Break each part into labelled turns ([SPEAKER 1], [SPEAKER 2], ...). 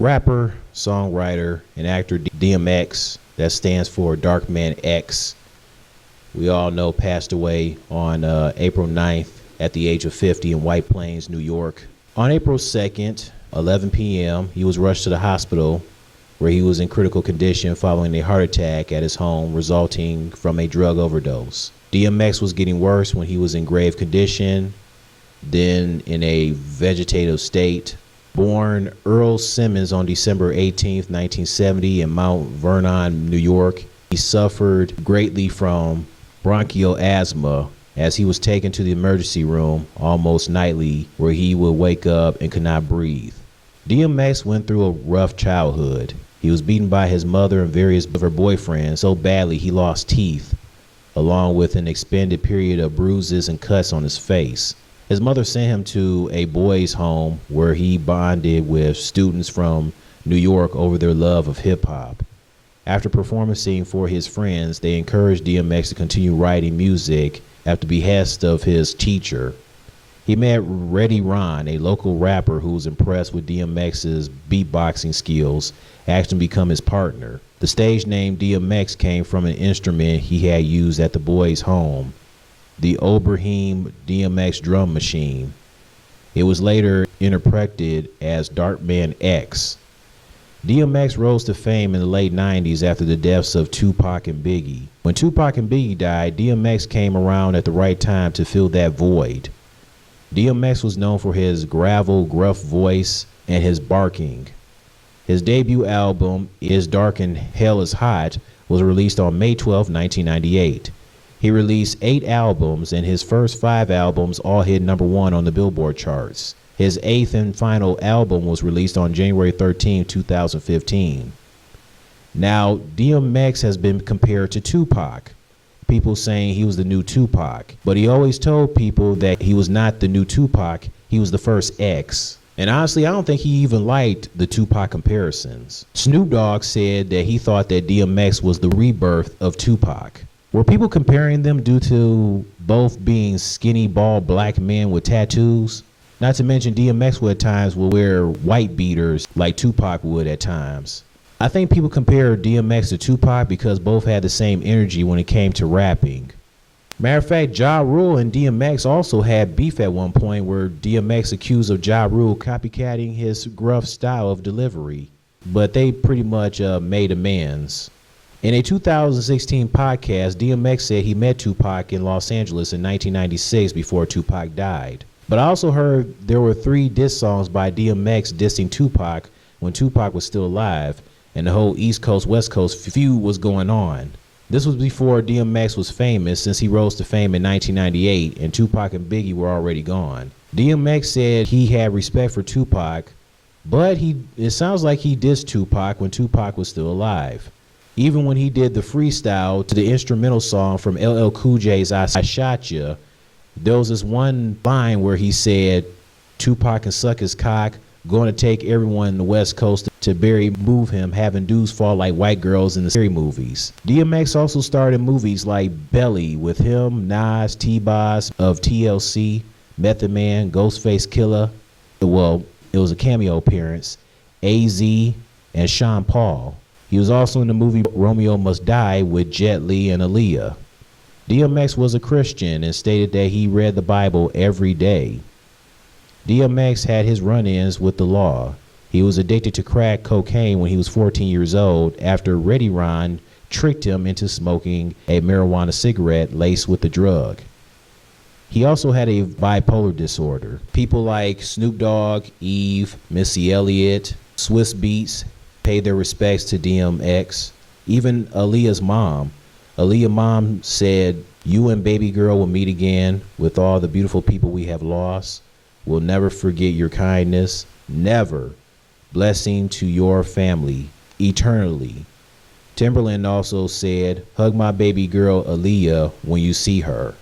[SPEAKER 1] Rapper, songwriter, and actor DMX, that stands for Dark Man X, we all know passed away on April 9th at the age of 50 in White Plains, New York. On April 2nd, 11 p.m., he was rushed to the hospital where he was in critical condition following a heart attack at his home resulting from a drug overdose. DMX was getting worse when he was in grave condition, then in a vegetative state. Born Earl Simmons on December 18, 1970 in Mount Vernon, New York, he suffered greatly from bronchial asthma as he was taken to the emergency room almost nightly where he would wake up and could not breathe. DMX went through a rough childhood. He was beaten by his mother and various of her boyfriends so badly he lost teeth, along with an extended period of bruises and cuts on his face. His mother sent him to a boys' home where he bonded with students from New York over their love of hip-hop. After performing for his friends, they encouraged DMX to continue writing music at the behest of his teacher. He met Reddy Ron, a local rapper who was impressed with DMX's beatboxing skills, asked him to become his partner. The stage name DMX came from an instrument he had used at the boys' home, the Oberheim DMX drum machine. It was later interpreted as Dark Man X. DMX rose to fame in the late 90s after the deaths of Tupac and Biggie. When Tupac and Biggie died, DMX came around at the right time to fill that void. DMX was known for his gravel, gruff voice and his barking. His debut album, Is Dark and Hell Is Hot, was released on May 12, 1998. He released 8 albums, and his first 5 albums all hit #1 on the Billboard charts. His 8th and final album was released on January 13, 2015. Now, DMX has been compared to Tupac. People saying he was the new Tupac, but he always told people that he was not the new Tupac, he was the first X. And honestly, I don't think he even liked the Tupac comparisons. Snoop Dogg said that he thought that DMX was the rebirth of Tupac. Were people comparing them due to both being skinny, bald black men with tattoos? Not to mention DMX would at times will wear white beaters like Tupac would at times. I think people compare DMX to Tupac because both had the same energy when it came to rapping. Matter of fact, Ja Rule and DMX also had beef at one point where DMX accused of Ja Rule copycatting his gruff style of delivery, but they pretty much made amends. In a 2016 podcast, DMX said he met Tupac in Los Angeles in 1996 before Tupac died. But I also heard there were 3 diss songs by DMX dissing Tupac when Tupac was still alive, and the whole East Coast West Coast feud was going on. This was before DMX was famous, since he rose to fame in 1998 and Tupac and Biggie were already gone. DMX said he had respect for Tupac, but it sounds like he dissed Tupac when Tupac was still alive. Even when he did the freestyle to the instrumental song from LL Cool J's I Shot Ya, there was this one line where he said, Tupac can suck his cock, going to take everyone in the West Coast to move him, having dudes fall like white girls in the scary movies. DMX also starred in movies like Belly with him, Nas, T-Boz of TLC, Method Man, Ghostface Killah. Well, it was a cameo appearance, AZ, and Sean Paul. He was also in the movie Romeo Must Die with Jet Li and Aaliyah. DMX was a Christian and stated that he read the Bible every day. DMX had his run-ins with the law. He was addicted to crack cocaine when he was 14 years old after Reddy Ron tricked him into smoking a marijuana cigarette laced with the drug. He also had a bipolar disorder. People like Snoop Dogg, Eve, Missy Elliott, Swiss Beats paid their respects to DMX. Even Aaliyah's mom. Aaliyah's mom said, "You and baby girl will meet again with all the beautiful people we have lost. We'll never forget your kindness. Never. Blessing to your family eternally." Timberland also said, "Hug my baby girl Aaliyah when you see her."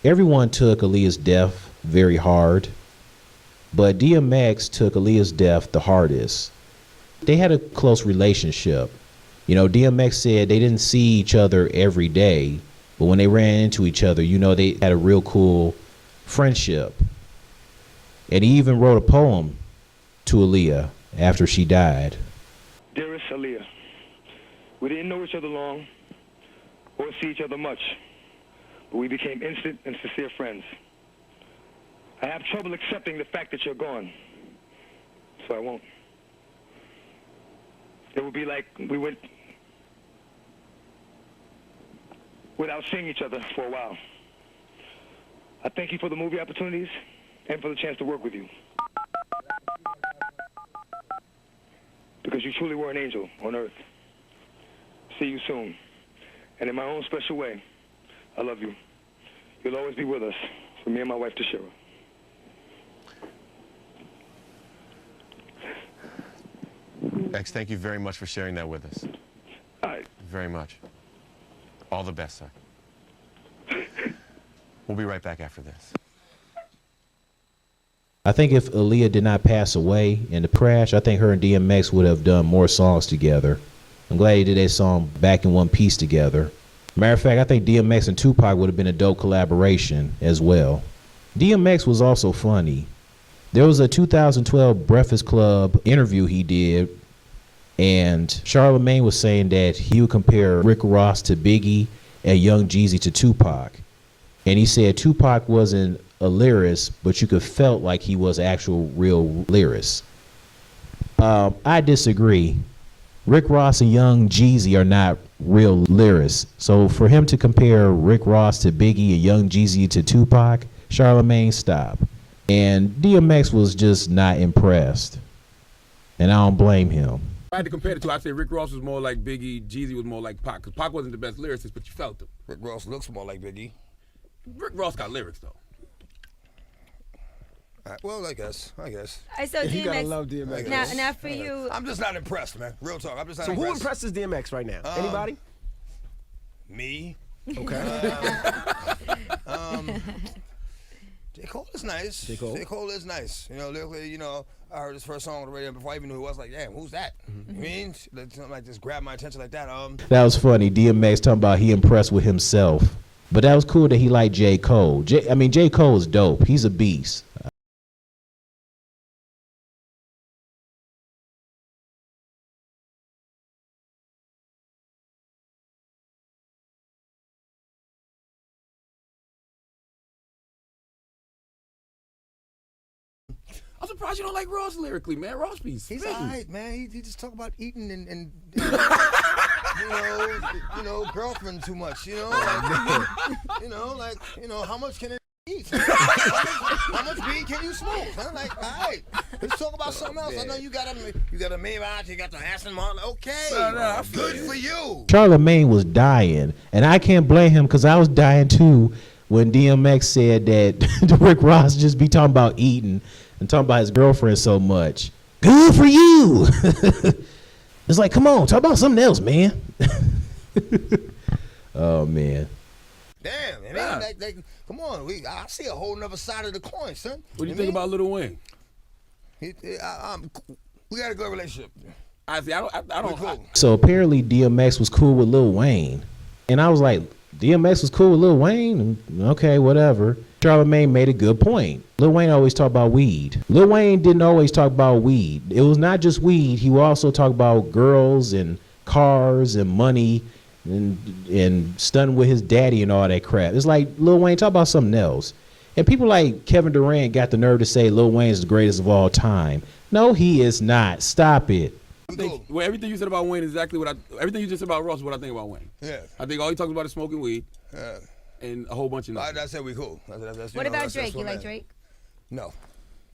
[SPEAKER 1] Everyone took Aaliyah's death very hard, but DMX took Aaliyah's death the hardest. They had a close relationship. You know, DMX said they didn't see each other every day, but when they ran into each other, you know, they had a real cool friendship. And he even wrote a poem to Aaliyah after she died.
[SPEAKER 2] Dearest Aaliyah, we didn't know each other long or see each other much, but we became instant and sincere friends. I have trouble accepting the fact that you're gone, so I won't. It would be like we went without seeing each other for a while. I thank you for the movie opportunities and for the chance to work with you. Because you truly were an angel on earth. See you soon. And in my own special way, I love you. You'll always be with us, from me and my wife, Tashira.
[SPEAKER 3] X, thank you very much for sharing that with us.
[SPEAKER 2] All right.
[SPEAKER 3] Very much. All the best, sir. We'll be right back after this.
[SPEAKER 1] I think if Aaliyah did not pass away in the crash, I think her and DMX would have done more songs together. I'm glad he did that song Back in One Piece together. Matter of fact, I think DMX and Tupac would have been a dope collaboration as well. DMX was also funny. There was a 2012 Breakfast Club interview he did, and Charlamagne was saying that he would compare Rick Ross to Biggie and Young Jeezy to Tupac. And he said Tupac wasn't a lyricist, but you could felt like he was actual real lyricist. I disagree. Rick Ross and Young Jeezy are not real lyricists. So for him to compare Rick Ross to Biggie and Young Jeezy to Tupac, Charlamagne, stop. And DMX was just not impressed. And I don't blame him.
[SPEAKER 4] If I had to compare the two, I'd say Rick Ross was more like Biggie, Jeezy was more like Pac, because Pac wasn't the best lyricist, but you felt him.
[SPEAKER 5] Rick Ross looks more like Biggie.
[SPEAKER 4] Rick Ross got lyrics, though.
[SPEAKER 5] Well, I guess.
[SPEAKER 6] All right, so
[SPEAKER 7] You gotta
[SPEAKER 6] DMX.
[SPEAKER 7] love DMX.
[SPEAKER 6] Now for you.
[SPEAKER 5] I'm just not impressed, man. Real talk. I'm just not
[SPEAKER 7] So
[SPEAKER 5] impressed.
[SPEAKER 7] who impresses DMX right now? Anybody?
[SPEAKER 5] Me.
[SPEAKER 7] Okay.
[SPEAKER 5] J. Cole is nice.
[SPEAKER 7] J. Cole?
[SPEAKER 5] J. Cole is nice. You know, lyrically, you know, I heard his first song on the radio before I even knew who it was. Like, damn, who's that? You mean? Something like just grabbed my attention like that.
[SPEAKER 1] That was funny. DMX talking about he impressed with himself. But that was cool that he liked J. Cole. J. Cole is dope. He's a beast.
[SPEAKER 4] I'm surprised you don't like Ross lyrically, man. Ross be
[SPEAKER 5] He's
[SPEAKER 4] spitting.
[SPEAKER 5] all right, man. He just talk about eating and you know, girlfriend too much. You know, how much can it eat? How much weed can you smoke? I'm like, all right, let's talk about something else. I know you got a Maybach, you got the Aston Martin. Okay, good for you.
[SPEAKER 1] Charlamagne was dying, and I can't blame him because I was dying too when DMX said that Rick Ross just be talking about eating and talking about his girlfriend so much. Good for you. It's like, come on, talk about something else, man. Oh, man.
[SPEAKER 5] Damn, man.
[SPEAKER 4] Yeah.
[SPEAKER 5] Like, come on. I see a whole nother side of the coin, son.
[SPEAKER 4] What do you think about Lil Wayne?
[SPEAKER 5] We got a good relationship.
[SPEAKER 4] I don't.
[SPEAKER 5] Cool.
[SPEAKER 1] So apparently DMX was cool with Lil Wayne. And I was like, DMX was cool with Lil Wayne? Okay, whatever. Charlamagne made a good point. Lil Wayne always talked about weed. Lil Wayne didn't always talk about weed. It was not just weed. He would also talk about girls and cars and money and stunting with his daddy and all that crap. It's like Lil Wayne talk about something else. And people like Kevin Durant got the nerve to say Lil Wayne is the greatest of all time. No, he is not. Stop it.
[SPEAKER 4] Well, everything you said about Wayne is exactly everything you just said about Ross is what I think about Wayne.
[SPEAKER 5] Yeah.
[SPEAKER 4] I think all he talks about is smoking weed
[SPEAKER 5] Yeah.
[SPEAKER 4] and a whole bunch of nothing.
[SPEAKER 5] I said we cool.
[SPEAKER 6] What about Drake? You like Drake?
[SPEAKER 5] No.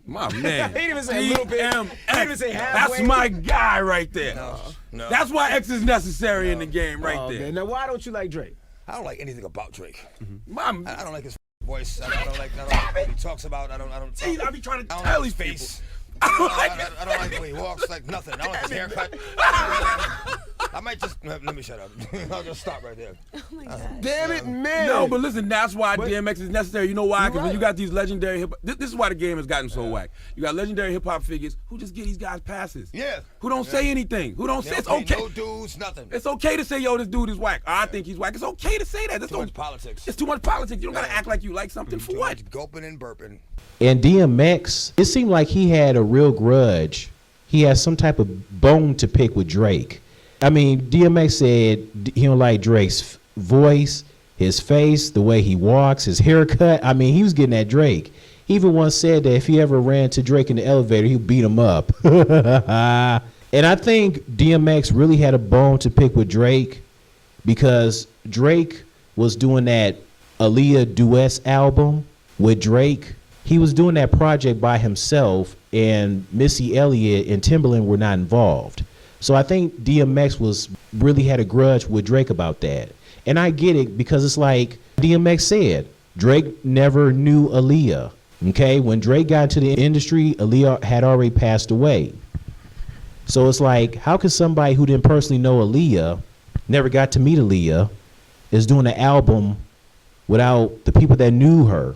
[SPEAKER 4] My man.
[SPEAKER 7] He didn't even say a little bit. He didn't even say halfway.
[SPEAKER 4] That's my guy right there.
[SPEAKER 5] No.
[SPEAKER 4] That's why X is necessary in the game right there.
[SPEAKER 7] Okay. Now, why don't you like Drake?
[SPEAKER 5] I don't like anything about Drake.
[SPEAKER 4] My,
[SPEAKER 5] I don't like his voice. I don't like what he talks about. I
[SPEAKER 4] I be trying to
[SPEAKER 5] don't
[SPEAKER 4] tell
[SPEAKER 5] like
[SPEAKER 4] these
[SPEAKER 5] his
[SPEAKER 4] people.
[SPEAKER 5] face. I don't like the way he walks, like nothing. I don't like his haircut. I might just let me shut up. I'll just stop right there.
[SPEAKER 6] Oh my God.
[SPEAKER 7] Damn it, man.
[SPEAKER 4] No, but listen, that's why DMX is necessary. You know why? Because when
[SPEAKER 7] right.
[SPEAKER 4] you got these legendary hip, this is why the game has gotten so whack. You got legendary hip hop figures who just give these guys passes.
[SPEAKER 5] Yeah.
[SPEAKER 4] Who don't say anything. Who don't say it's
[SPEAKER 5] They
[SPEAKER 4] okay.
[SPEAKER 5] No dudes, nothing.
[SPEAKER 4] It's okay to say, yo, this dude is whack. I think he's whack. It's okay to say that. That's
[SPEAKER 5] Too much politics.
[SPEAKER 4] It's too much politics. You don't gotta act like you like something for
[SPEAKER 5] Too
[SPEAKER 4] what?
[SPEAKER 5] much gulping and burping.
[SPEAKER 1] And DMX, it seemed like he had a real grudge he has some type of bone to pick with Drake. I mean, DMX said he don't like Drake's voice, his face, the way he walks, his haircut. I mean, he was getting at Drake. He even once said that if he ever ran to Drake in the elevator, he'd beat him up. And I think DMX really had a bone to pick with Drake because Drake was doing that Aaliyah duet album with Drake. He was doing that project by himself, and Missy Elliott and Timbaland were not involved. So I think DMX really had a grudge with Drake about that. And I get it because it's like DMX said, Drake never knew Aaliyah. Okay, when Drake got into the industry, Aaliyah had already passed away. So it's like, how could somebody who didn't personally know Aaliyah, never got to meet Aaliyah, is doing an album without the people that knew her,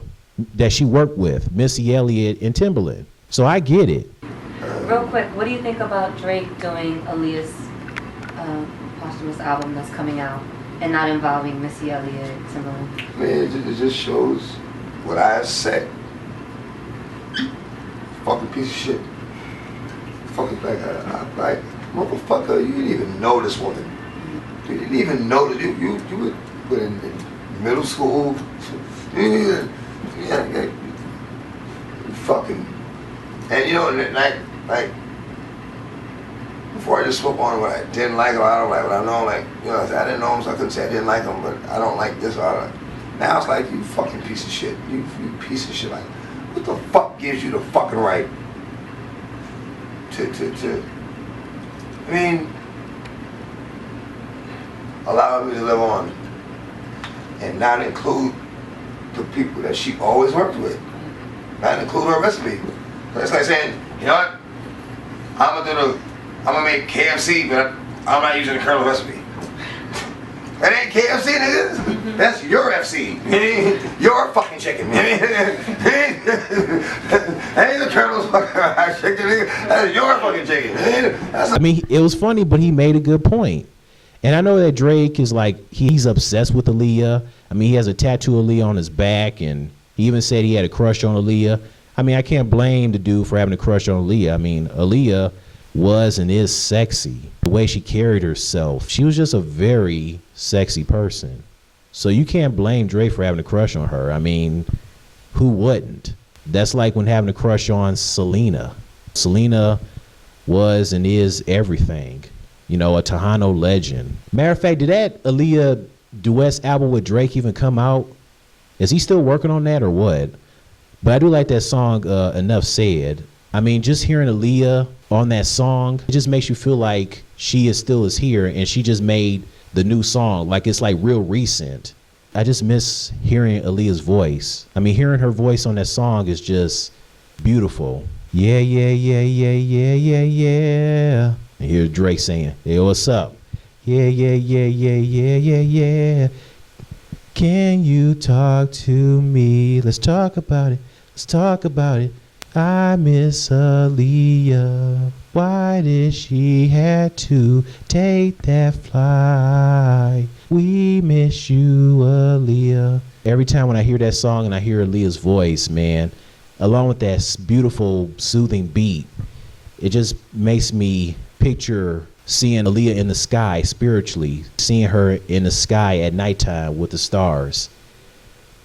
[SPEAKER 1] that she worked with, Missy Elliott and Timbaland? So I get it.
[SPEAKER 8] Real quick, what do you think about Drake doing Aaliyah's posthumous album that's coming out and not involving Missy Elliott and Timbaland?
[SPEAKER 9] Man, it just shows what I said. Fucking piece of shit. Fucking like motherfucker, you didn't even know this woman. You didn't even know that you were in middle school. You fucking, and you know, like before I just swoop on what I didn't like or I don't like what I know, like, you know, I didn't know him, so I couldn't say I didn't like him, but I don't like this or I don't. Now it's like, you fucking piece of shit. You piece of shit. Like, what the fuck gives you the fucking right to I mean, allow me to live on and not include the people that she always worked with, not include her recipe. It's like saying, you know what, I'm gonna make KFC, but I'm not using the Colonel recipe. That ain't KFC, nigga. That's your FC. Your fucking chicken. That ain't the Colonel's fucking chicken, nigga. That's your fucking chicken.
[SPEAKER 1] I mean, it was funny, but he made a good point. And I know that Drake is like, he's obsessed with Aaliyah. I mean, he has a tattoo of Aaliyah on his back, and he even said he had a crush on Aaliyah. I mean, I can't blame the dude for having a crush on Aaliyah. I mean, Aaliyah was and is sexy. The way she carried herself, she was just a very sexy person. So you can't blame Drake for having a crush on her. I mean, who wouldn't? That's like when having a crush on Selena. Selena was and is everything. You know, a Tejano legend. Matter of fact, did that Aaliyah duet album with Drake even come out? Is he still working on that or what? But I do like that song, Enough Said. I mean, just hearing Aaliyah on that song, it just makes you feel like she is here and she just made the new song. Like, it's like real recent. I just miss hearing Aaliyah's voice. I mean, hearing her voice on that song is just beautiful. Yeah, yeah, yeah, yeah, yeah, yeah, yeah. And here's Drake saying, hey, what's up? Yeah, yeah, yeah, yeah, yeah, yeah, yeah. Can you talk to me? Let's talk about it. Let's talk about it. I miss Aaliyah. Why did she have to take that flight? We miss you, Aaliyah. Every time when I hear that song and I hear Aaliyah's voice, man, along with that beautiful, soothing beat, it just makes me picture seeing Aaliyah in the sky spiritually, seeing her in the sky at nighttime with the stars.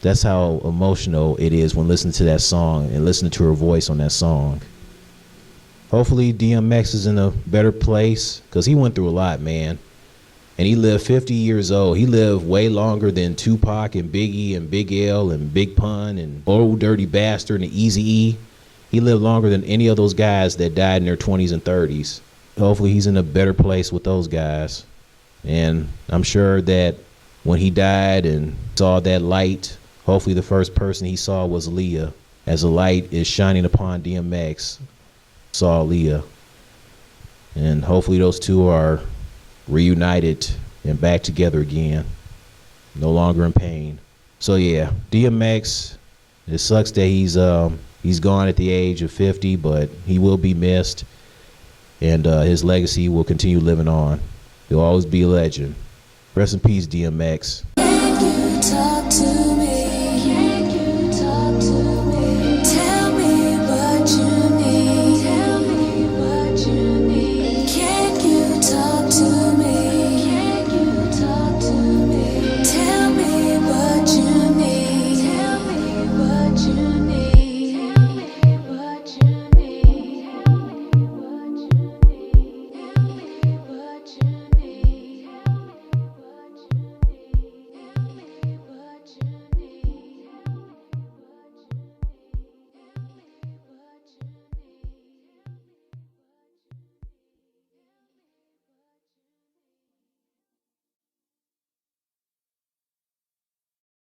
[SPEAKER 1] That's how emotional it is when listening to that song and listening to her voice on that song. Hopefully DMX is in a better place because he went through a lot, man. And he lived 50 years old. He lived way longer than Tupac and Biggie and Big L and Big Pun and Old Dirty Bastard and Eazy-E. He lived longer than any of those guys that died in their 20s and 30s. Hopefully he's in a better place with those guys. And I'm sure that when he died and saw that light, hopefully the first person he saw was Aaliyah. As the light is shining upon DMX, saw Aaliyah. And hopefully those two are reunited and back together again, no longer in pain. So yeah, DMX, it sucks that he's gone at the age of 50, but he will be missed, and his legacy will continue living on. He'll always be a legend. Rest in peace, DMX.